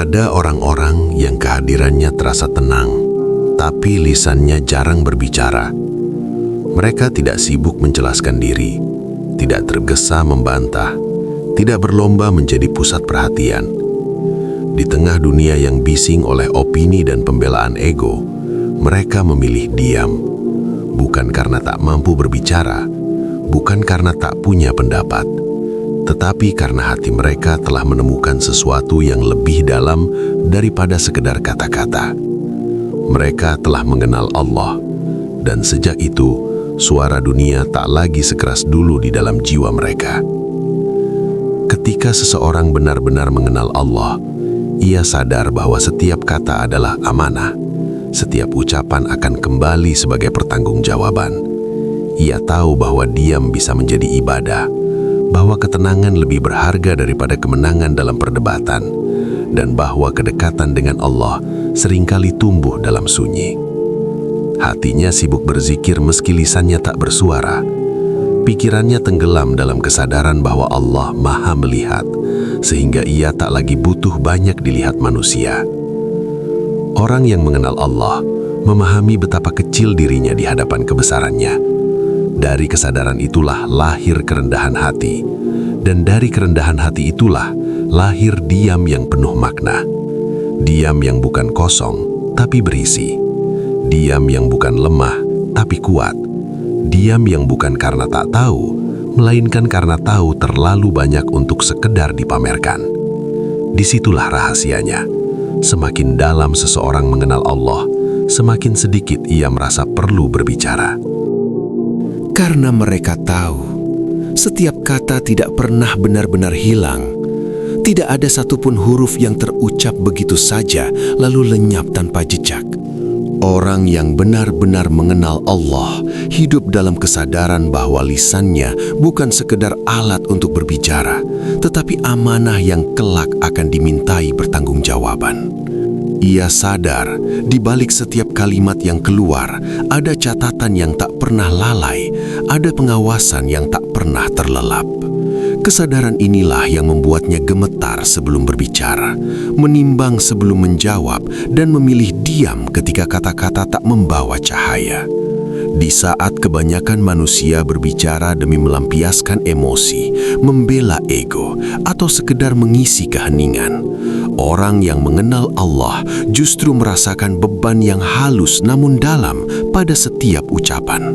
Ada orang-orang yang kehadirannya terasa tenang, tapi lisannya jarang berbicara. Mereka tidak sibuk menjelaskan diri, tidak tergesa membantah, tidak berlomba menjadi pusat perhatian. Di tengah dunia yang bising oleh opini dan pembelaan ego, mereka memilih diam, bukan karena tak mampu berbicara, bukan karena tak punya pendapat, tetapi karena hati mereka telah menemukan sesuatu yang lebih dalam daripada sekedar kata-kata. Mereka telah mengenal Allah, dan sejak itu, suara dunia tak lagi sekeras dulu di dalam jiwa mereka. Ketika seseorang benar-benar mengenal Allah, ia sadar bahwa setiap kata adalah amanah, setiap ucapan akan kembali sebagai pertanggungjawaban. Ia tahu bahwa diam bisa menjadi ibadah, bahwa ketenangan lebih berharga daripada kemenangan dalam perdebatan, dan bahwa kedekatan dengan Allah seringkali tumbuh dalam sunyi. Hatinya sibuk berzikir meski lisannya tak bersuara. Pikirannya tenggelam dalam kesadaran bahwa Allah Maha melihat, sehingga ia tak lagi butuh banyak dilihat manusia. Orang yang mengenal Allah memahami betapa kecil dirinya di hadapan kebesarannya. Dari kesadaran itulah lahir kerendahan hati, dan dari kerendahan hati itulah lahir diam yang penuh makna. Diam yang bukan kosong, tapi berisi. Diam yang bukan lemah, tapi kuat. Diam yang bukan karena tak tahu, melainkan karena tahu terlalu banyak untuk sekedar dipamerkan. Disitulah rahasianya. Semakin dalam seseorang mengenal Allah, semakin sedikit ia merasa perlu berbicara. Karena mereka tahu, setiap kata tidak pernah benar-benar hilang. Tidak ada satupun huruf yang terucap begitu saja lalu lenyap tanpa jejak. Orang yang benar-benar mengenal Allah hidup dalam kesadaran bahwa lisannya bukan sekedar alat untuk berbicara, tetapi amanah yang kelak akan dimintai pertanggungjawaban. Ia sadar, di balik setiap kalimat yang keluar, ada catatan yang tak pernah lalai, ada pengawasan yang tak pernah terlelap. Kesadaran inilah yang membuatnya gemetar sebelum berbicara, menimbang sebelum menjawab, dan memilih diam ketika kata-kata tak membawa cahaya. Di saat kebanyakan manusia berbicara demi melampiaskan emosi, membela ego, atau sekedar mengisi keheningan, orang yang mengenal Allah justru merasakan beban yang halus namun dalam pada setiap ucapan.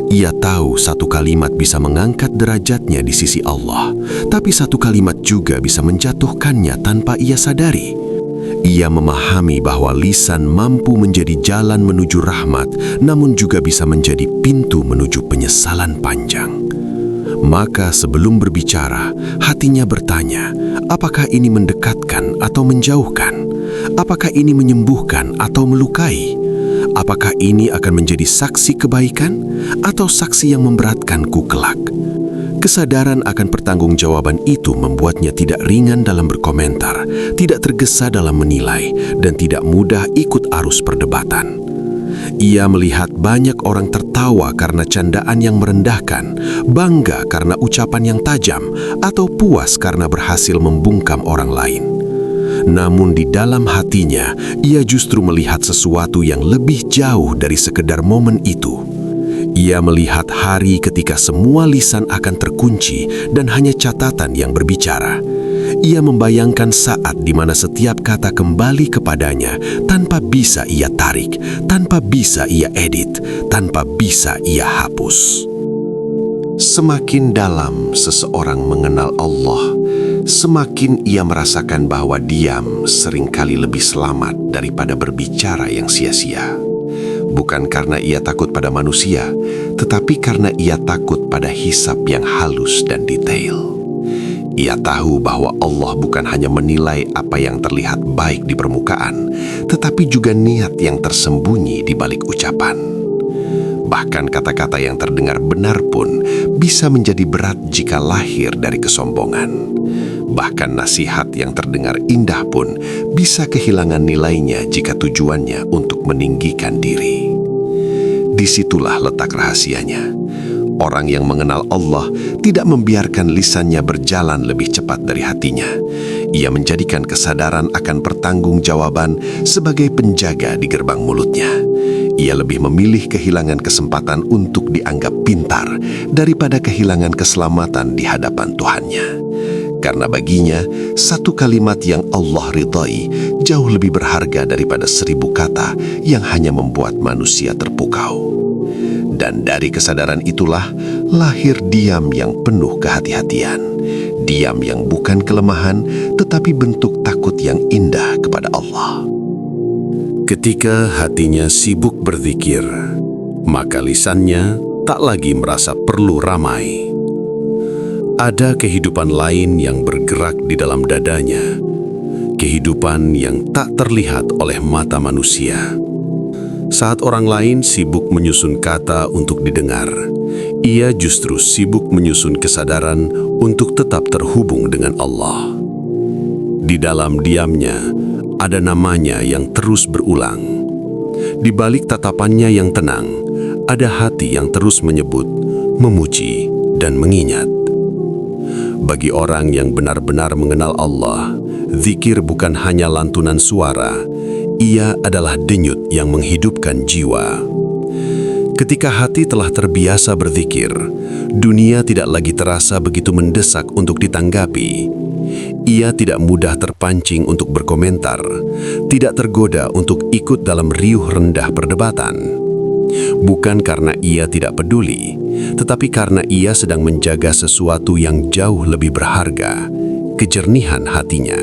Ia tahu satu kalimat bisa mengangkat derajatnya di sisi Allah, tapi satu kalimat juga bisa menjatuhkannya tanpa ia sadari. Ia memahami bahwa lisan mampu menjadi jalan menuju rahmat, namun juga bisa menjadi pintu menuju penyesalan panjang. Maka sebelum berbicara, hatinya bertanya, apakah ini mendekatkan atau menjauhkan? Apakah ini menyembuhkan atau melukai? Apakah ini akan menjadi saksi kebaikan atau saksi yang memberatkanku kelak? Kesadaran akan pertanggungjawaban itu membuatnya tidak ringan dalam berkomentar, tidak tergesa dalam menilai, dan tidak mudah ikut arus perdebatan. Ia melihat banyak orang tertawa karena candaan yang merendahkan, bangga karena ucapan yang tajam, atau puas karena berhasil membungkam orang lain. Namun di dalam hatinya, ia justru melihat sesuatu yang lebih jauh dari sekedar momen itu. Ia melihat hari ketika semua lisan akan terkunci dan hanya catatan yang berbicara. Ia membayangkan saat di mana setiap kata kembali kepadanya tanpa bisa ia tarik, tanpa bisa ia edit, tanpa bisa ia hapus. Semakin dalam seseorang mengenal Allah, semakin ia merasakan bahwa diam seringkali lebih selamat daripada berbicara yang sia-sia. Bukan karena ia takut pada manusia, tetapi karena ia takut pada hisab yang halus dan detail. Ia tahu bahwa Allah bukan hanya menilai apa yang terlihat baik di permukaan, tetapi juga niat yang tersembunyi di balik ucapan. Bahkan kata-kata yang terdengar benar pun bisa menjadi berat jika lahir dari kesombongan. Bahkan nasihat yang terdengar indah pun bisa kehilangan nilainya jika tujuannya untuk meninggikan diri. Disitulah letak rahasianya. Orang yang mengenal Allah tidak membiarkan lisannya berjalan lebih cepat dari hatinya. Ia menjadikan kesadaran akan pertanggungjawaban sebagai penjaga di gerbang mulutnya. Ia lebih memilih kehilangan kesempatan untuk dianggap pintar daripada kehilangan keselamatan di hadapan Tuhannya. Karena baginya, satu kalimat yang Allah ridhai jauh lebih berharga daripada 1000 kata yang hanya membuat manusia terpukau. Dan dari kesadaran itulah lahir diam yang penuh kehati-hatian. Diam yang bukan kelemahan, tetapi bentuk takut yang indah kepada Allah. Ketika hatinya sibuk berzikir, maka lisannya tak lagi merasa perlu ramai. Ada kehidupan lain yang bergerak di dalam dadanya, kehidupan yang tak terlihat oleh mata manusia. Saat orang lain sibuk menyusun kata untuk didengar, ia justru sibuk menyusun kesadaran untuk tetap terhubung dengan Allah. Di dalam diamnya, ada namanya yang terus berulang. Di balik tatapannya yang tenang, ada hati yang terus menyebut, memuji, dan mengingat. Bagi orang yang benar-benar mengenal Allah, zikir bukan hanya lantunan suara, ia adalah denyut yang menghidupkan jiwa. Ketika hati telah terbiasa berzikir, dunia tidak lagi terasa begitu mendesak untuk ditanggapi. Ia tidak mudah terpancing untuk berkomentar, tidak tergoda untuk ikut dalam riuh rendah perdebatan. Bukan karena ia tidak peduli, tetapi karena ia sedang menjaga sesuatu yang jauh lebih berharga, kejernihan hatinya.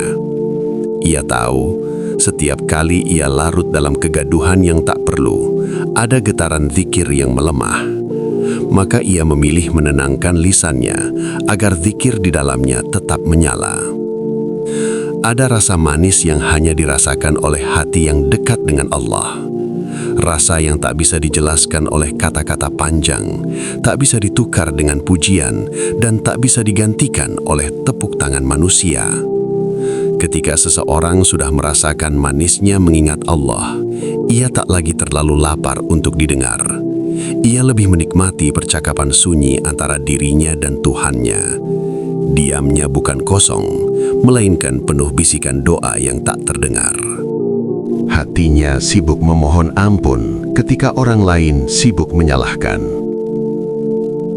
Ia tahu, setiap kali ia larut dalam kegaduhan yang tak perlu, ada getaran zikir yang melemah. Maka ia memilih menenangkan lisannya agar zikir di dalamnya tetap menyala. Ada rasa manis yang hanya dirasakan oleh hati yang dekat dengan Allah. Rasa yang tak bisa dijelaskan oleh kata-kata panjang, tak bisa ditukar dengan pujian, dan tak bisa digantikan oleh tepuk tangan manusia. Ketika seseorang sudah merasakan manisnya mengingat Allah, ia tak lagi terlalu lapar untuk didengar. Ia lebih menikmati percakapan sunyi antara dirinya dan Tuhannya. Diamnya bukan kosong, melainkan penuh bisikan doa yang tak terdengar. Hatinya sibuk memohon ampun ketika orang lain sibuk menyalahkan.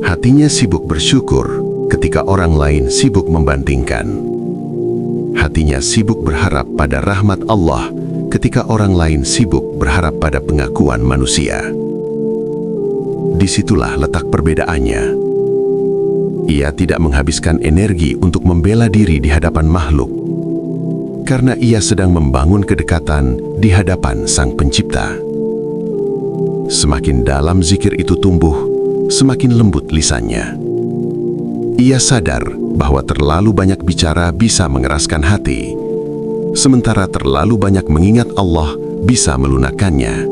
Hatinya sibuk bersyukur ketika orang lain sibuk membandingkan. Hatinya sibuk berharap pada rahmat Allah ketika orang lain sibuk berharap pada pengakuan manusia. Disitulah letak perbedaannya. Ia tidak menghabiskan energi untuk membela diri di hadapan makhluk, karena ia sedang membangun kedekatan di hadapan Sang Pencipta. Semakin dalam zikir itu tumbuh, semakin lembut lisannya. Ia sadar bahwa terlalu banyak bicara bisa mengeraskan hati, sementara terlalu banyak mengingat Allah bisa melunakkannya.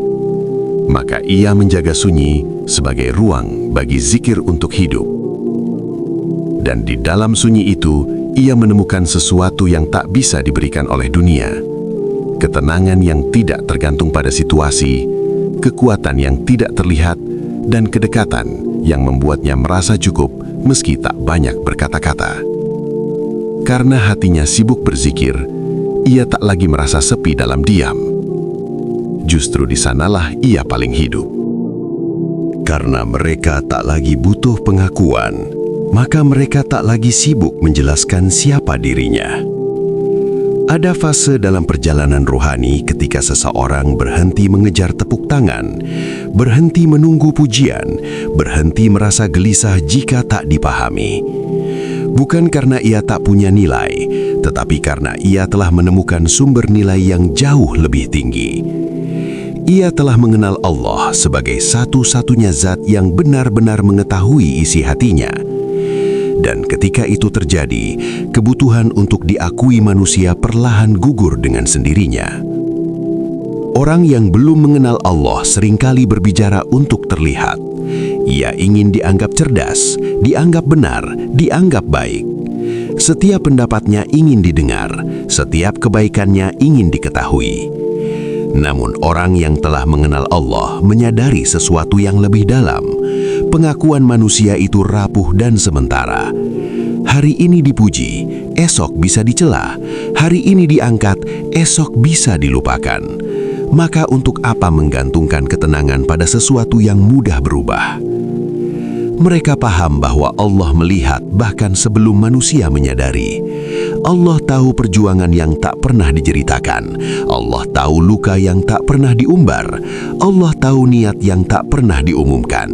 Maka ia menjaga sunyi sebagai ruang bagi zikir untuk hidup. Dan di dalam sunyi itu, ia menemukan sesuatu yang tak bisa diberikan oleh dunia. Ketenangan yang tidak tergantung pada situasi, kekuatan yang tidak terlihat, dan kedekatan yang membuatnya merasa cukup meski tak banyak berkata-kata. Karena hatinya sibuk berzikir, ia tak lagi merasa sepi dalam diam. Justru di sanalah ia paling hidup. Karena mereka tak lagi butuh pengakuan, maka mereka tak lagi sibuk menjelaskan siapa dirinya. Ada fase dalam perjalanan rohani ketika seseorang berhenti mengejar tepuk tangan, berhenti menunggu pujian, berhenti merasa gelisah jika tak dipahami. Bukan karena ia tak punya nilai, tetapi karena ia telah menemukan sumber nilai yang jauh lebih tinggi. Ia telah mengenal Allah sebagai satu-satunya zat yang benar-benar mengetahui isi hatinya. Dan ketika itu terjadi, kebutuhan untuk diakui manusia perlahan gugur dengan sendirinya. Orang yang belum mengenal Allah seringkali berbicara untuk terlihat. Ia ingin dianggap cerdas, dianggap benar, dianggap baik. Setiap pendapatnya ingin didengar, setiap kebaikannya ingin diketahui. Namun orang yang telah mengenal Allah menyadari sesuatu yang lebih dalam. Pengakuan manusia itu rapuh dan sementara. Hari ini dipuji, esok bisa dicela. Hari ini diangkat, esok bisa dilupakan. Maka untuk apa menggantungkan ketenangan pada sesuatu yang mudah berubah? Mereka paham bahwa Allah melihat bahkan sebelum manusia menyadari. Allah tahu perjuangan yang tak pernah diceritakan. Allah tahu luka yang tak pernah diumbar. Allah tahu niat yang tak pernah diumumkan.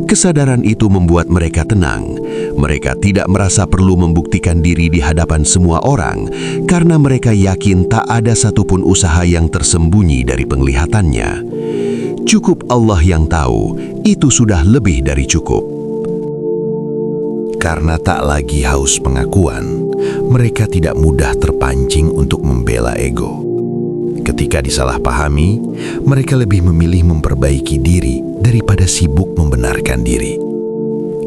Kesadaran itu membuat mereka tenang. Mereka tidak merasa perlu membuktikan diri di hadapan semua orang, karena mereka yakin tak ada satupun usaha yang tersembunyi dari penglihatannya. Cukup Allah yang tahu, itu sudah lebih dari cukup. Karena tak lagi haus pengakuan, mereka tidak mudah terpancing untuk membela ego. Ketika disalahpahami, mereka lebih memilih memperbaiki diri daripada sibuk membenarkan diri.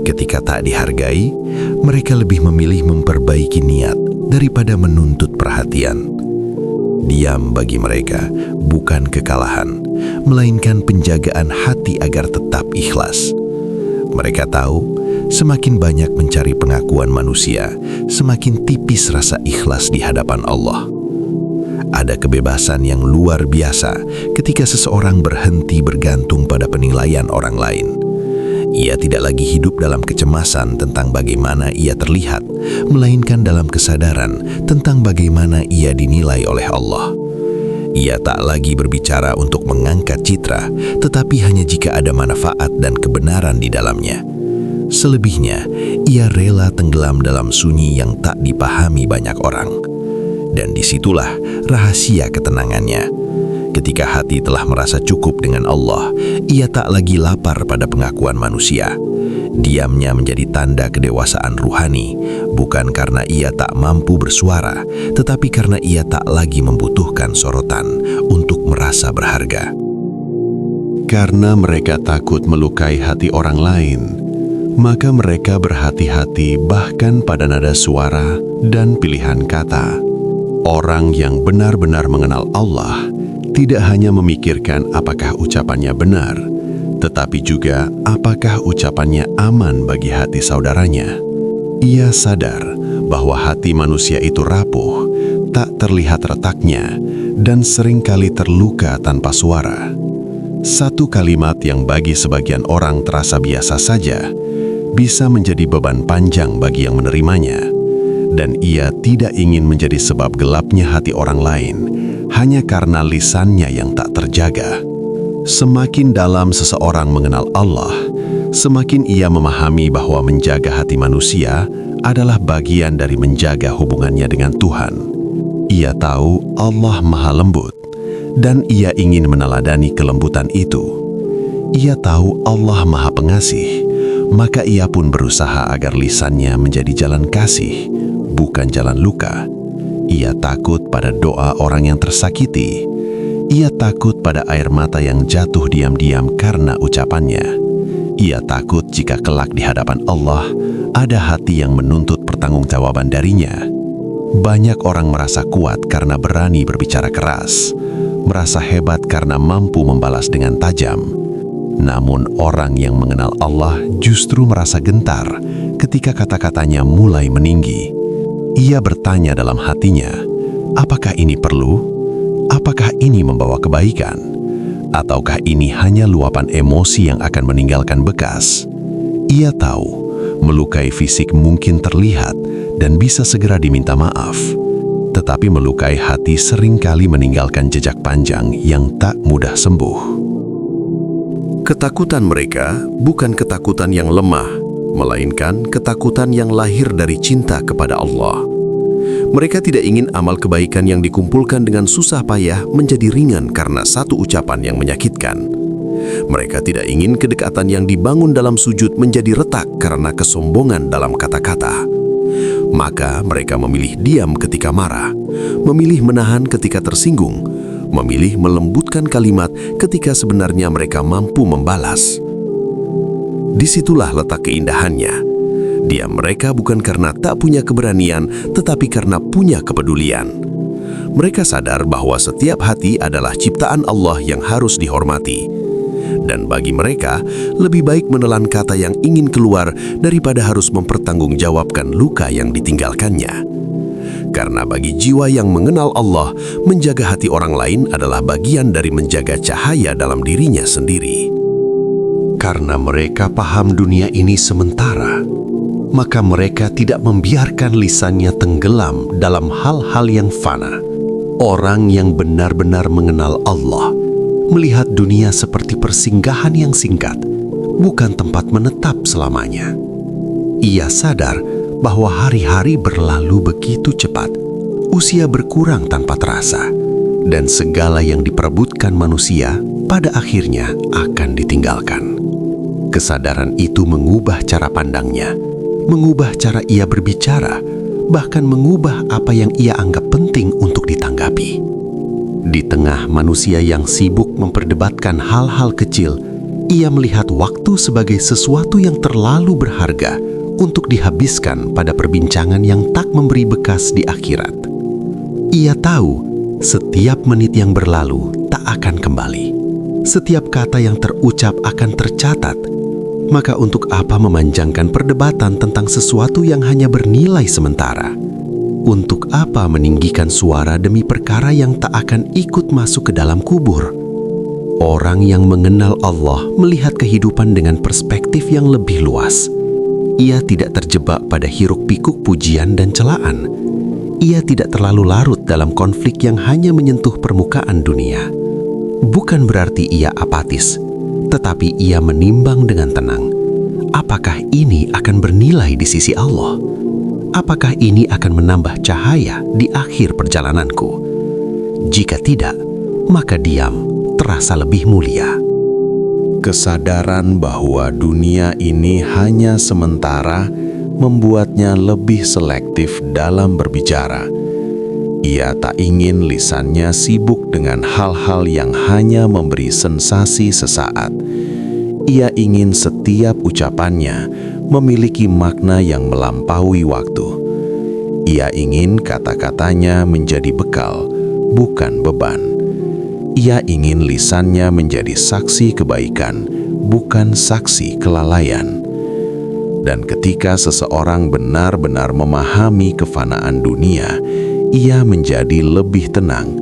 Ketika tak dihargai, mereka lebih memilih memperbaiki niat daripada menuntut perhatian. Diam bagi mereka bukan kekalahan, melainkan penjagaan hati agar tetap ikhlas. Mereka tahu, semakin banyak mencari pengakuan manusia, semakin tipis rasa ikhlas di hadapan Allah. Ada kebebasan yang luar biasa ketika seseorang berhenti bergantung pada penilaian orang lain. Ia tidak lagi hidup dalam kecemasan tentang bagaimana ia terlihat, melainkan dalam kesadaran tentang bagaimana ia dinilai oleh Allah. Ia tak lagi berbicara untuk mengangkat citra, tetapi hanya jika ada manfaat dan kebenaran di dalamnya. Selebihnya, ia rela tenggelam dalam sunyi yang tak dipahami banyak orang. Dan disitulah rahasia ketenangannya. Ketika hati telah merasa cukup dengan Allah, ia tak lagi lapar pada pengakuan manusia. Diamnya menjadi tanda kedewasaan ruhani, bukan karena ia tak mampu bersuara, tetapi karena ia tak lagi membutuhkan sorotan untuk merasa berharga. Karena mereka takut melukai hati orang lain, maka mereka berhati-hati bahkan pada nada suara dan pilihan kata. Orang yang benar-benar mengenal Allah tidak hanya memikirkan apakah ucapannya benar, tetapi juga apakah ucapannya aman bagi hati saudaranya. Ia sadar bahwa hati manusia itu rapuh, tak terlihat retaknya, dan seringkali terluka tanpa suara. Satu kalimat yang bagi sebagian orang terasa biasa saja, bisa menjadi beban panjang bagi yang menerimanya. Dan ia tidak ingin menjadi sebab gelapnya hati orang lain, hanya karena lisannya yang tak terjaga. Semakin dalam seseorang mengenal Allah, semakin ia memahami bahwa menjaga hati manusia adalah bagian dari menjaga hubungannya dengan Tuhan. Ia tahu Allah Maha Lembut, dan ia ingin meneladani kelembutan itu. Ia tahu Allah Maha Pengasih, maka ia pun berusaha agar lisannya menjadi jalan kasih, bukan jalan luka. Ia takut pada doa orang yang tersakiti. Ia takut pada air mata yang jatuh diam-diam karena ucapannya. Ia takut jika kelak di hadapan Allah ada hati yang menuntut pertanggungjawaban darinya. Banyak orang merasa kuat karena berani berbicara keras, merasa hebat karena mampu membalas dengan tajam. Namun orang yang mengenal Allah justru merasa gentar ketika kata-katanya mulai meninggi. Ia bertanya dalam hatinya, apakah ini perlu? Apakah ini membawa kebaikan? Ataukah ini hanya luapan emosi yang akan meninggalkan bekas? Ia tahu, melukai fisik mungkin terlihat dan bisa segera diminta maaf. Tetapi melukai hati seringkali meninggalkan jejak panjang yang tak mudah sembuh. Ketakutan mereka bukan ketakutan yang lemah, melainkan ketakutan yang lahir dari cinta kepada Allah. Mereka tidak ingin amal kebaikan yang dikumpulkan dengan susah payah menjadi ringan karena satu ucapan yang menyakitkan. Mereka tidak ingin kedekatan yang dibangun dalam sujud menjadi retak karena kesombongan dalam kata-kata. Maka mereka memilih diam ketika marah, memilih menahan ketika tersinggung, memilih melembutkan kalimat ketika sebenarnya mereka mampu membalas. Disitulah letak keindahannya. Diam mereka bukan karena tak punya keberanian, tetapi karena punya kepedulian. Mereka sadar bahwa setiap hati adalah ciptaan Allah yang harus dihormati. Dan bagi mereka, lebih baik menelan kata yang ingin keluar daripada harus mempertanggungjawabkan luka yang ditinggalkannya. Karena bagi jiwa yang mengenal Allah, menjaga hati orang lain adalah bagian dari menjaga cahaya dalam dirinya sendiri. Karena mereka paham dunia ini sementara, maka mereka tidak membiarkan lisannya tenggelam dalam hal-hal yang fana. Orang yang benar-benar mengenal Allah melihat dunia seperti persinggahan yang singkat, bukan tempat menetap selamanya. Ia sadar bahwa hari-hari berlalu begitu cepat, usia berkurang tanpa terasa, dan segala yang diperebutkan manusia pada akhirnya akan ditinggalkan. Kesadaran itu mengubah cara pandangnya, mengubah cara ia berbicara, bahkan mengubah apa yang ia anggap penting untuk ditanggapi. Di tengah manusia yang sibuk memperdebatkan hal-hal kecil, ia melihat waktu sebagai sesuatu yang terlalu berharga untuk dihabiskan pada perbincangan yang tak memberi bekas di akhirat. Ia tahu setiap menit yang berlalu tak akan kembali. Setiap kata yang terucap akan tercatat. Maka untuk apa memanjangkan perdebatan tentang sesuatu yang hanya bernilai sementara? Untuk apa meninggikan suara demi perkara yang tak akan ikut masuk ke dalam kubur? Orang yang mengenal Allah melihat kehidupan dengan perspektif yang lebih luas. Ia tidak terjebak pada hiruk-pikuk pujian dan celaan. Ia tidak terlalu larut dalam konflik yang hanya menyentuh permukaan dunia. Bukan berarti ia apatis, tetapi ia menimbang dengan tenang. Apakah ini akan bernilai di sisi Allah? Apakah ini akan menambah cahaya di akhir perjalananku? Jika tidak, maka diam terasa lebih mulia. Kesadaran bahwa dunia ini hanya sementara membuatnya lebih selektif dalam berbicara. Ia tak ingin lisannya sibuk dengan hal-hal yang hanya memberi sensasi sesaat. Ia ingin setiap ucapannya memiliki makna yang melampaui waktu. Ia ingin kata-katanya menjadi bekal, bukan beban. Ia ingin lisannya menjadi saksi kebaikan, bukan saksi kelalaian. Dan ketika seseorang benar-benar memahami kefanaan dunia, ia menjadi lebih tenang.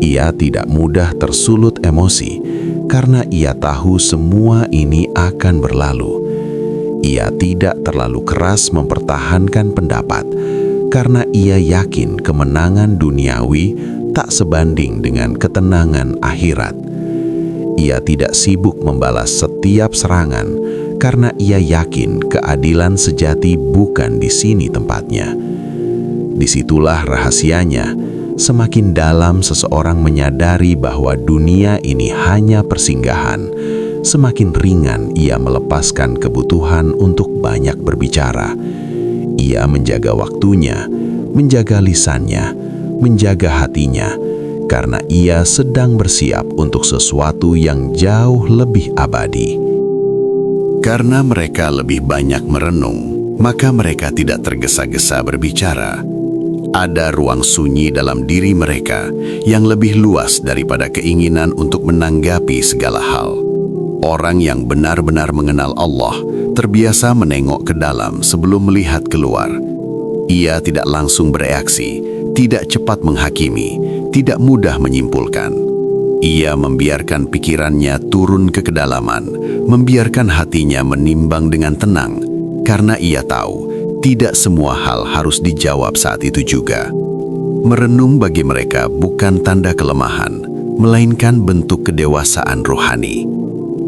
Ia tidak mudah tersulut emosi, karena ia tahu semua ini akan berlalu. Ia tidak terlalu keras mempertahankan pendapat, karena ia yakin kemenangan duniawi tak sebanding dengan ketenangan akhirat. Ia tidak sibuk membalas setiap serangan, karena ia yakin keadilan sejati bukan di sini tempatnya. Disitulah rahasianya. Semakin dalam seseorang menyadari bahwa dunia ini hanya persinggahan, semakin ringan ia melepaskan kebutuhan untuk banyak berbicara. Ia menjaga waktunya, menjaga lisannya, menjaga hatinya, karena ia sedang bersiap untuk sesuatu yang jauh lebih abadi. Karena mereka lebih banyak merenung, maka mereka tidak tergesa-gesa berbicara. Ada ruang sunyi dalam diri mereka yang lebih luas daripada keinginan untuk menanggapi segala hal. Orang yang benar-benar mengenal Allah terbiasa menengok ke dalam sebelum melihat keluar. Ia tidak langsung bereaksi, tidak cepat menghakimi, tidak mudah menyimpulkan. Ia membiarkan pikirannya turun ke kedalaman, membiarkan hatinya menimbang dengan tenang, karena ia tahu tidak semua hal harus dijawab saat itu juga. Merenung bagi mereka bukan tanda kelemahan, melainkan bentuk kedewasaan rohani.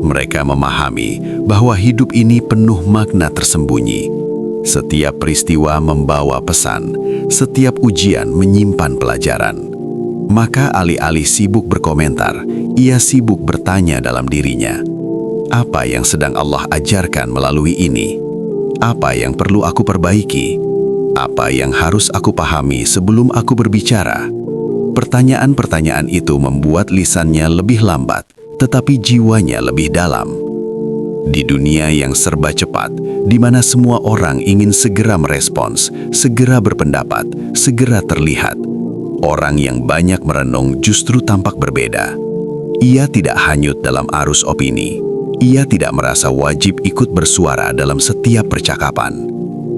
Mereka memahami bahwa hidup ini penuh makna tersembunyi. Setiap peristiwa membawa pesan, setiap ujian menyimpan pelajaran. Maka alih-alih sibuk berkomentar, ia sibuk bertanya dalam dirinya, apa yang sedang Allah ajarkan melalui ini? Apa yang perlu aku perbaiki? Apa yang harus aku pahami sebelum aku berbicara? Pertanyaan-pertanyaan itu membuat lisannya lebih lambat, tetapi jiwanya lebih dalam. Di dunia yang serba cepat, di mana semua orang ingin segera merespons, segera berpendapat, segera terlihat, orang yang banyak merenung justru tampak berbeda. Ia tidak hanyut dalam arus opini. Ia tidak merasa wajib ikut bersuara dalam setiap percakapan,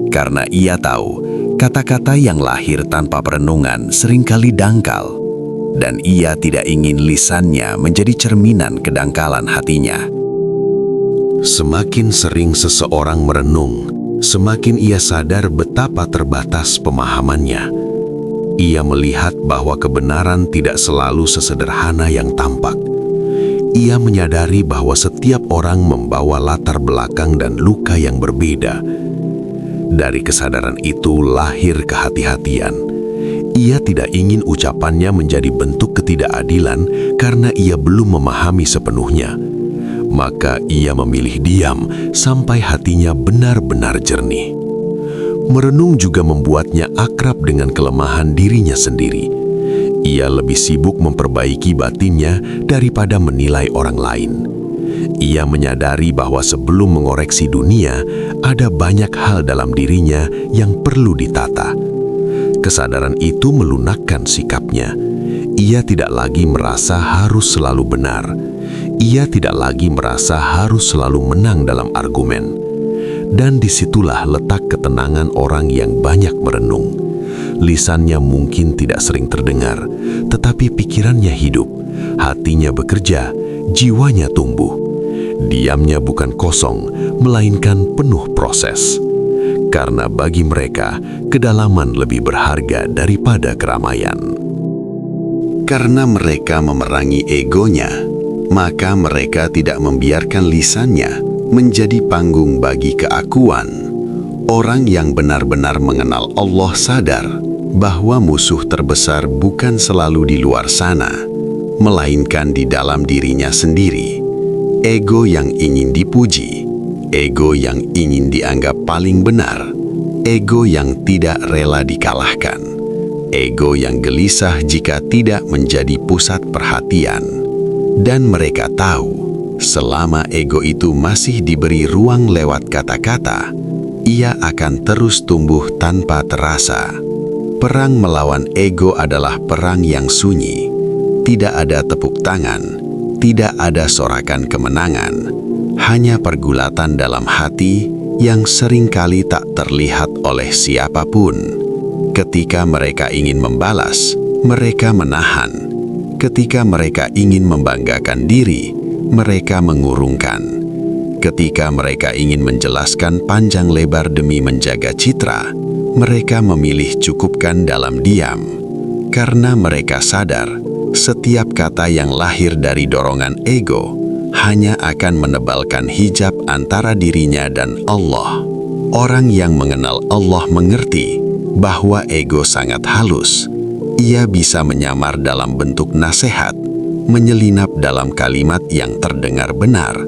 karena ia tahu kata-kata yang lahir tanpa perenungan seringkali dangkal, dan ia tidak ingin lisannya menjadi cerminan kedangkalan hatinya. Semakin sering seseorang merenung, semakin ia sadar betapa terbatas pemahamannya. Ia melihat bahwa kebenaran tidak selalu sesederhana yang tampak. Ia menyadari bahwa setiap orang membawa latar belakang dan luka yang berbeda. Dari kesadaran itu lahir kehati-hatian. Ia tidak ingin ucapannya menjadi bentuk ketidakadilan karena ia belum memahami sepenuhnya. Maka ia memilih diam sampai hatinya benar-benar jernih. Merenung juga membuatnya akrab dengan kelemahan dirinya sendiri. Ia lebih sibuk memperbaiki batinnya daripada menilai orang lain. Ia menyadari bahwa sebelum mengoreksi dunia, ada banyak hal dalam dirinya yang perlu ditata. Kesadaran itu melunakkan sikapnya. Ia tidak lagi merasa harus selalu benar. Ia tidak lagi merasa harus selalu menang dalam argumen. Dan disitulah letak ketenangan orang yang banyak merenung. Lisannya mungkin tidak sering terdengar, tetapi pikirannya hidup, hatinya bekerja, jiwanya tumbuh. Diamnya bukan kosong, melainkan penuh proses. Karena bagi mereka, kedalaman lebih berharga daripada keramaian. Karena mereka memerangi egonya, maka mereka tidak membiarkan lisannya menjadi panggung bagi keakuan. Orang yang benar-benar mengenal Allah sadar bahwa musuh terbesar bukan selalu di luar sana, melainkan di dalam dirinya sendiri. Ego yang ingin dipuji, ego yang ingin dianggap paling benar, ego yang tidak rela dikalahkan, ego yang gelisah jika tidak menjadi pusat perhatian. Dan mereka tahu, selama ego itu masih diberi ruang lewat kata-kata, ia akan terus tumbuh tanpa terasa. Perang melawan ego adalah perang yang sunyi. Tidak ada tepuk tangan, tidak ada sorakan kemenangan, hanya pergulatan dalam hati yang seringkali tak terlihat oleh siapapun. Ketika mereka ingin membalas, mereka menahan. Ketika mereka ingin membanggakan diri, mereka mengurungkan. Ketika mereka ingin menjelaskan panjang lebar demi menjaga citra, mereka memilih cukupkan dalam diam. Karena mereka sadar, setiap kata yang lahir dari dorongan ego hanya akan menebalkan hijab antara dirinya dan Allah. Orang yang mengenal Allah mengerti bahwa ego sangat halus. Ia bisa menyamar dalam bentuk nasihat, menyelinap dalam kalimat yang terdengar benar,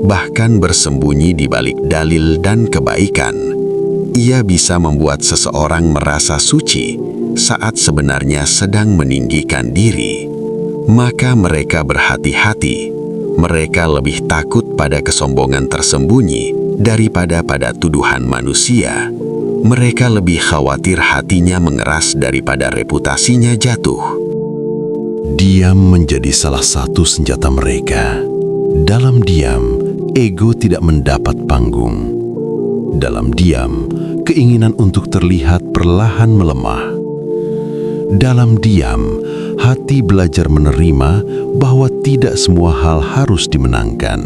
bahkan bersembunyi di balik dalil dan kebaikan. Ia bisa membuat seseorang merasa suci saat sebenarnya sedang meninggikan diri. Maka mereka berhati-hati. Mereka lebih takut pada kesombongan tersembunyi daripada pada tuduhan manusia. Mereka lebih khawatir hatinya mengeras daripada reputasinya jatuh. Diam menjadi salah satu senjata mereka. Dalam diam, ego tidak mendapat panggung. Dalam diam, keinginan untuk terlihat perlahan melemah. Dalam diam, hati belajar menerima bahwa tidak semua hal harus dimenangkan.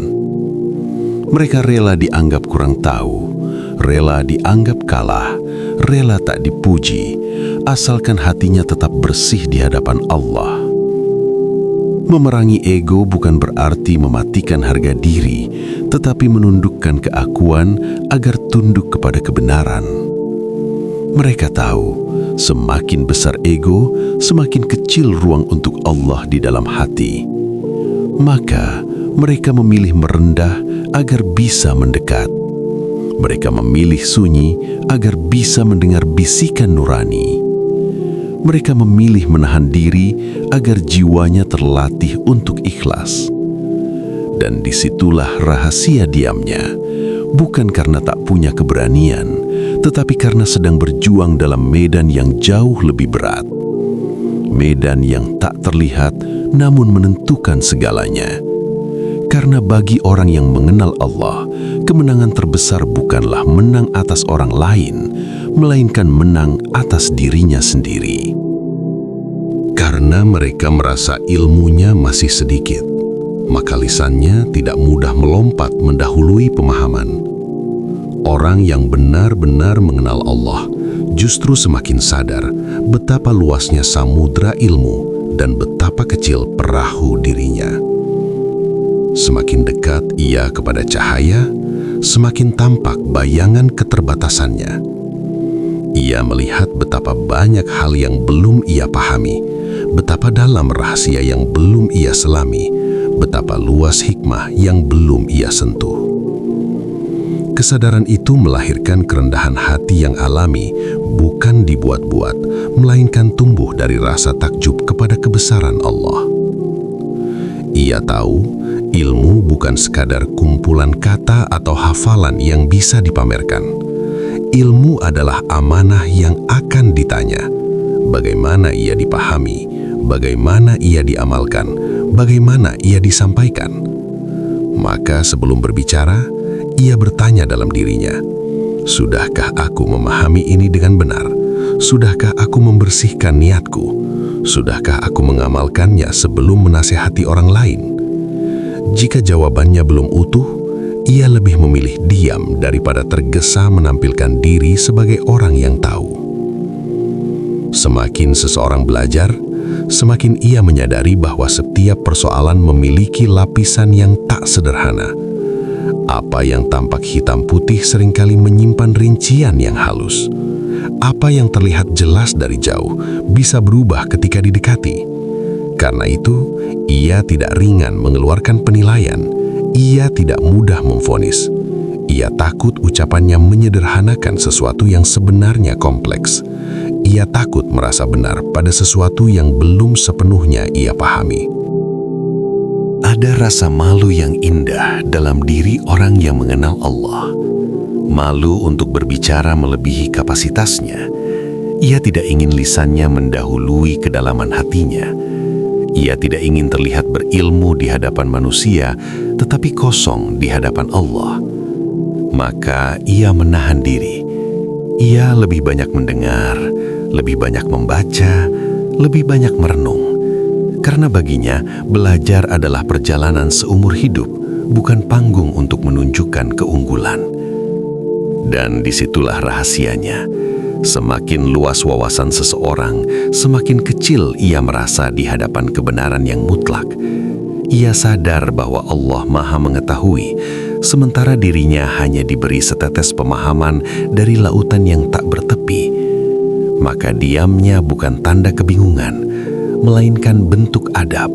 Mereka rela dianggap kurang tahu, rela dianggap kalah, rela tak dipuji, asalkan hatinya tetap bersih di hadapan Allah. Memerangi ego bukan berarti mematikan harga diri, tetapi menundukkan keakuan agar tunduk kepada kebenaran. Mereka tahu, semakin besar ego, semakin kecil ruang untuk Allah di dalam hati. Maka, mereka memilih merendah agar bisa mendekat. Mereka memilih sunyi agar bisa mendengar bisikan nurani. Mereka memilih menahan diri agar jiwanya terlatih untuk ikhlas. Dan disitulah rahasia diamnya, bukan karena tak punya keberanian, tetapi karena sedang berjuang dalam medan yang jauh lebih berat. Medan yang tak terlihat namun menentukan segalanya. Karena bagi orang yang mengenal Allah, kemenangan terbesar bukanlah menang atas orang lain, melainkan menang atas dirinya sendiri. Karena mereka merasa ilmunya masih sedikit, maka lisannya tidak mudah melompat mendahului pemahaman. Orang yang benar-benar mengenal Allah justru semakin sadar betapa luasnya samudra ilmu dan betapa kecil perahu dirinya. Semakin dekat ia kepada cahaya, semakin tampak bayangan keterbatasannya. Ia melihat betapa banyak hal yang belum ia pahami, betapa dalam rahasia yang belum ia selami, betapa luas hikmah yang belum ia sentuh. Kesadaran itu melahirkan kerendahan hati yang alami, bukan dibuat-buat, melainkan tumbuh dari rasa takjub kepada kebesaran Allah. Ia tahu ilmu bukan sekadar kumpulan kata atau hafalan yang bisa dipamerkan. Ilmu adalah amanah yang akan ditanya. Bagaimana ia dipahami, bagaimana ia diamalkan, bagaimana ia disampaikan. Maka sebelum berbicara, ia bertanya dalam dirinya, sudahkah aku memahami ini dengan benar? Sudahkah aku membersihkan niatku? Sudahkah aku mengamalkannya sebelum menasihati orang lain? Jika jawabannya belum utuh, ia lebih memilih diam daripada tergesa menampilkan diri sebagai orang yang tahu. Semakin seseorang belajar, semakin ia menyadari bahwa setiap persoalan memiliki lapisan yang tak sederhana. Apa yang tampak hitam putih seringkali menyimpan rincian yang halus. Apa yang terlihat jelas dari jauh bisa berubah ketika didekati. Karena itu, ia tidak ringan mengeluarkan penilaian. Ia tidak mudah memvonis. Ia takut ucapannya menyederhanakan sesuatu yang sebenarnya kompleks. Ia takut merasa benar pada sesuatu yang belum sepenuhnya ia pahami. Ada rasa malu yang indah dalam diri orang yang mengenal Allah. Malu untuk berbicara melebihi kapasitasnya. Ia tidak ingin lisannya mendahului kedalaman hatinya. Ia tidak ingin terlihat berilmu di hadapan manusia, tetapi kosong di hadapan Allah. Maka ia menahan diri. Ia lebih banyak mendengar, lebih banyak membaca, lebih banyak merenung. Karena baginya, belajar adalah perjalanan seumur hidup, bukan panggung untuk menunjukkan keunggulan. Dan disitulah rahasianya. Semakin luas wawasan seseorang, semakin kecil ia merasa di hadapan kebenaran yang mutlak. Ia sadar bahwa Allah Maha Mengetahui, sementara dirinya hanya diberi setetes pemahaman dari lautan yang tak bertepi. Maka diamnya bukan tanda kebingungan, melainkan bentuk adab.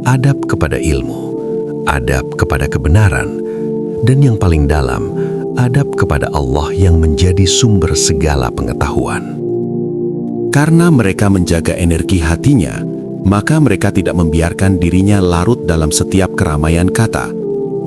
Adab kepada ilmu, adab kepada kebenaran, dan yang paling dalam, adab kepada Allah yang menjadi sumber segala pengetahuan. Karena mereka menjaga energi hatinya, maka mereka tidak membiarkan dirinya larut dalam setiap keramaian kata.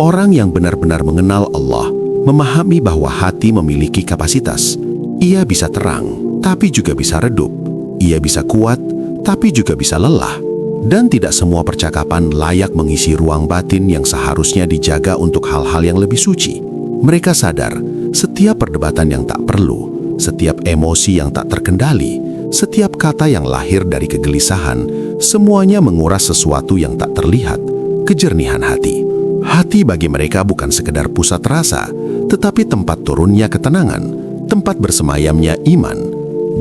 Orang yang benar-benar mengenal Allah memahami bahwa hati memiliki kapasitas. Ia bisa terang, tapi juga bisa redup. Ia bisa kuat, tapi juga bisa lelah. Dan tidak semua percakapan layak mengisi ruang batin yang seharusnya dijaga untuk hal-hal yang lebih suci. Mereka sadar, setiap perdebatan yang tak perlu, setiap emosi yang tak terkendali, setiap kata yang lahir dari kegelisahan, semuanya menguras sesuatu yang tak terlihat, kejernihan hati. Hati bagi mereka bukan sekedar pusat rasa, tetapi tempat turunnya ketenangan, tempat bersemayamnya iman.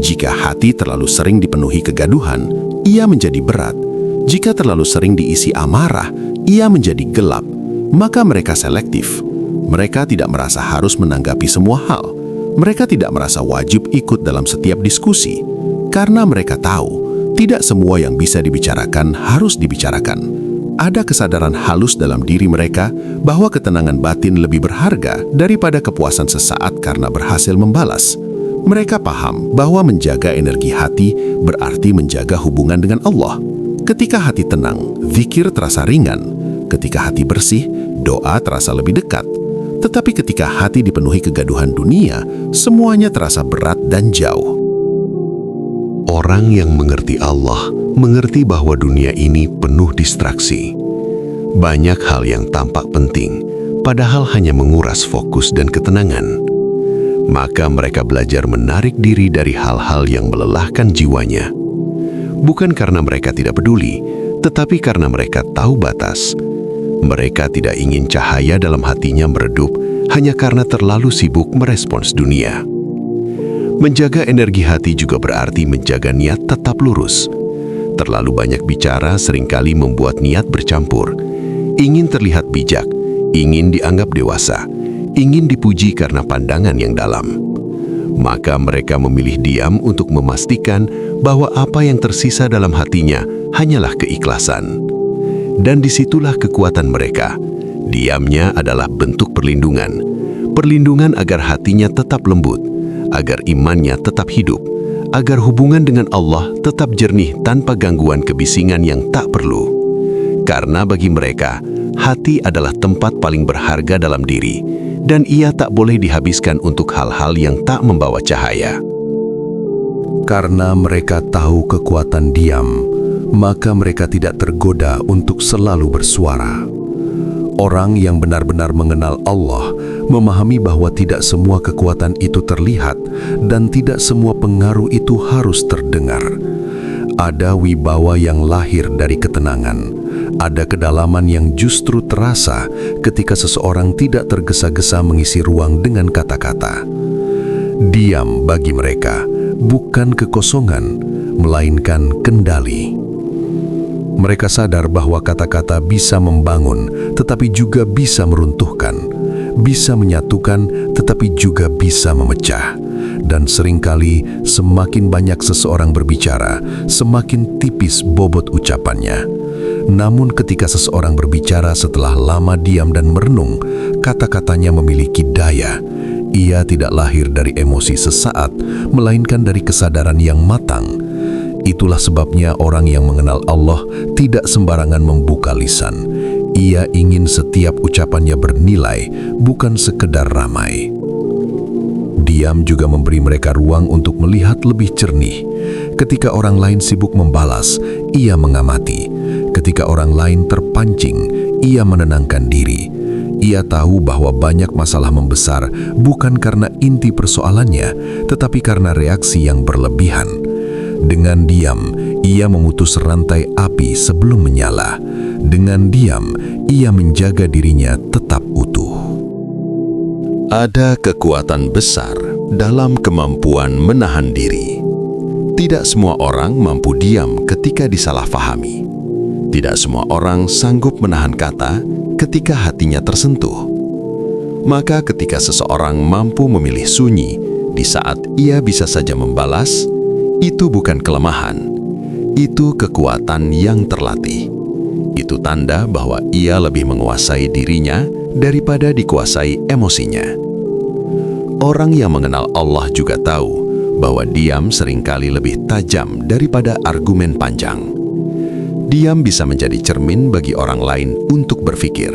Jika hati terlalu sering dipenuhi kegaduhan, ia menjadi berat. Jika terlalu sering diisi amarah, ia menjadi gelap. Maka mereka selektif. Mereka tidak merasa harus menanggapi semua hal. Mereka tidak merasa wajib ikut dalam setiap diskusi. Karena mereka tahu, tidak semua yang bisa dibicarakan harus dibicarakan. Ada kesadaran halus dalam diri mereka bahwa ketenangan batin lebih berharga daripada kepuasan sesaat karena berhasil membalas. Mereka paham bahwa menjaga energi hati berarti menjaga hubungan dengan Allah. Ketika hati tenang, zikir terasa ringan. Ketika hati bersih, doa terasa lebih dekat. Tetapi ketika hati dipenuhi kegaduhan dunia, semuanya terasa berat dan jauh. Orang yang mengerti Allah mengerti bahwa dunia ini penuh distraksi. Banyak hal yang tampak penting, padahal hanya menguras fokus dan ketenangan. Maka mereka belajar menarik diri dari hal-hal yang melelahkan jiwanya. Bukan karena mereka tidak peduli, tetapi karena mereka tahu batas. Mereka tidak ingin cahaya dalam hatinya meredup hanya karena terlalu sibuk merespons dunia. Menjaga energi hati juga berarti menjaga niat tetap lurus. Terlalu banyak bicara seringkali membuat niat bercampur. Ingin terlihat bijak, ingin dianggap dewasa, ingin dipuji karena pandangan yang dalam. Maka mereka memilih diam untuk memastikan bahwa apa yang tersisa dalam hatinya hanyalah keikhlasan. Dan disitulah kekuatan mereka. Diamnya adalah bentuk perlindungan. Perlindungan agar hatinya tetap lembut, agar imannya tetap hidup, agar hubungan dengan Allah tetap jernih tanpa gangguan kebisingan yang tak perlu. Karena bagi mereka, hati adalah tempat paling berharga dalam diri, dan ia tak boleh dihabiskan untuk hal-hal yang tak membawa cahaya. Karena mereka tahu kekuatan diam, maka mereka tidak tergoda untuk selalu bersuara. Orang yang benar-benar mengenal Allah memahami bahwa tidak semua kekuatan itu terlihat dan tidak semua pengaruh itu harus terdengar. Ada wibawa yang lahir dari ketenangan, ada kedalaman yang justru terasa ketika seseorang tidak tergesa-gesa mengisi ruang dengan kata-kata. Diam bagi mereka bukan kekosongan, melainkan kendali. Mereka sadar bahwa kata-kata bisa membangun, tetapi juga bisa meruntuhkan, bisa menyatukan, tetapi juga bisa memecah. Dan seringkali semakin banyak seseorang berbicara, semakin tipis bobot ucapannya. Namun ketika seseorang berbicara setelah lama diam dan merenung, kata-katanya memiliki daya. Ia tidak lahir dari emosi sesaat, melainkan dari kesadaran yang matang. Itulah sebabnya orang yang mengenal Allah tidak sembarangan membuka lisan. Ia ingin setiap ucapannya bernilai, bukan sekedar ramai. Diam juga memberi mereka ruang untuk melihat lebih jernih. Ketika orang lain sibuk membalas, ia mengamati. Ketika orang lain terpancing, ia menenangkan diri. Ia tahu bahwa banyak masalah membesar bukan karena inti persoalannya, tetapi karena reaksi yang berlebihan. Dengan diam, ia memutus rantai api sebelum menyala. Dengan diam, ia menjaga dirinya tetap utuh. Ada kekuatan besar dalam kemampuan menahan diri. Tidak semua orang mampu diam ketika disalahfahami. Tidak semua orang sanggup menahan kata ketika hatinya tersentuh. Maka ketika seseorang mampu memilih sunyi di saat ia bisa saja membalas, itu bukan kelemahan, itu kekuatan yang terlatih. Itu tanda bahwa ia lebih menguasai dirinya daripada dikuasai emosinya. Orang yang mengenal Allah juga tahu bahwa diam seringkali lebih tajam daripada argumen panjang. Diam bisa menjadi cermin bagi orang lain untuk berpikir.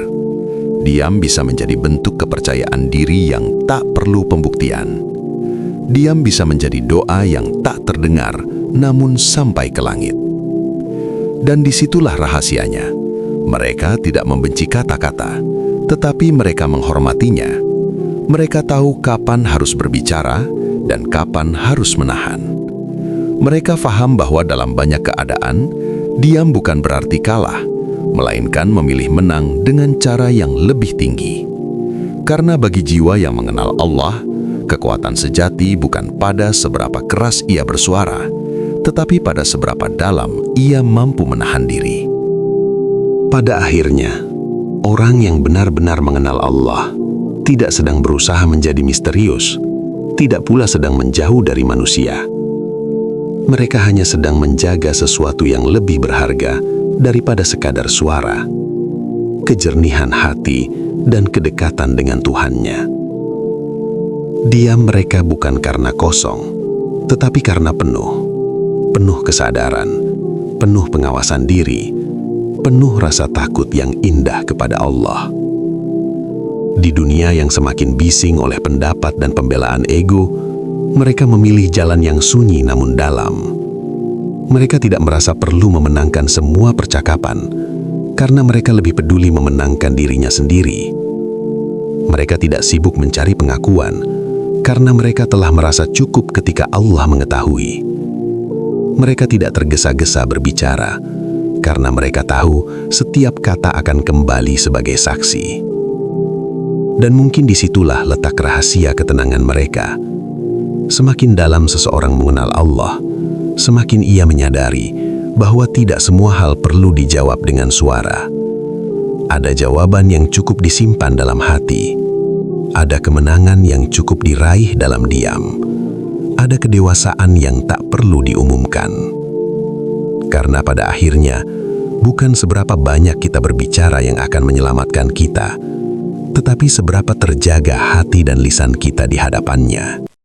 Diam bisa menjadi bentuk kepercayaan diri yang tak perlu pembuktian. Diam bisa menjadi doa yang tak terdengar, namun sampai ke langit. Dan disitulah rahasianya. Mereka tidak membenci kata-kata, tetapi mereka menghormatinya. Mereka tahu kapan harus berbicara dan kapan harus menahan. Mereka faham bahwa dalam banyak keadaan, diam bukan berarti kalah, melainkan memilih menang dengan cara yang lebih tinggi. Karena bagi jiwa yang mengenal Allah, kekuatan sejati bukan pada seberapa keras ia bersuara, tetapi pada seberapa dalam ia mampu menahan diri. Pada akhirnya, orang yang benar-benar mengenal Allah tidak sedang berusaha menjadi misterius, tidak pula sedang menjauh dari manusia. Mereka hanya sedang menjaga sesuatu yang lebih berharga daripada sekadar suara, kejernihan hati, dan kedekatan dengan Tuhannya. Diam mereka bukan karena kosong, tetapi karena penuh kesadaran, penuh pengawasan diri, penuh rasa takut yang indah kepada Allah. Di dunia yang semakin bising oleh pendapat dan pembelaan ego, mereka memilih jalan yang sunyi namun dalam. Mereka tidak merasa perlu memenangkan semua percakapan, karena mereka lebih peduli memenangkan dirinya sendiri. Mereka tidak sibuk mencari pengakuan karena mereka telah merasa cukup ketika Allah mengetahui. Mereka tidak tergesa-gesa berbicara karena mereka tahu setiap kata akan kembali sebagai saksi. Dan mungkin disitulah letak rahasia ketenangan mereka. Semakin dalam seseorang mengenal Allah, semakin ia menyadari bahwa tidak semua hal perlu dijawab dengan suara. Ada jawaban yang cukup disimpan dalam hati. Ada kemenangan yang cukup diraih dalam diam. Ada kedewasaan yang tak perlu diumumkan. Karena pada akhirnya, bukan seberapa banyak kita berbicara yang akan menyelamatkan kita, tetapi seberapa terjaga hati dan lisan kita di hadapannya.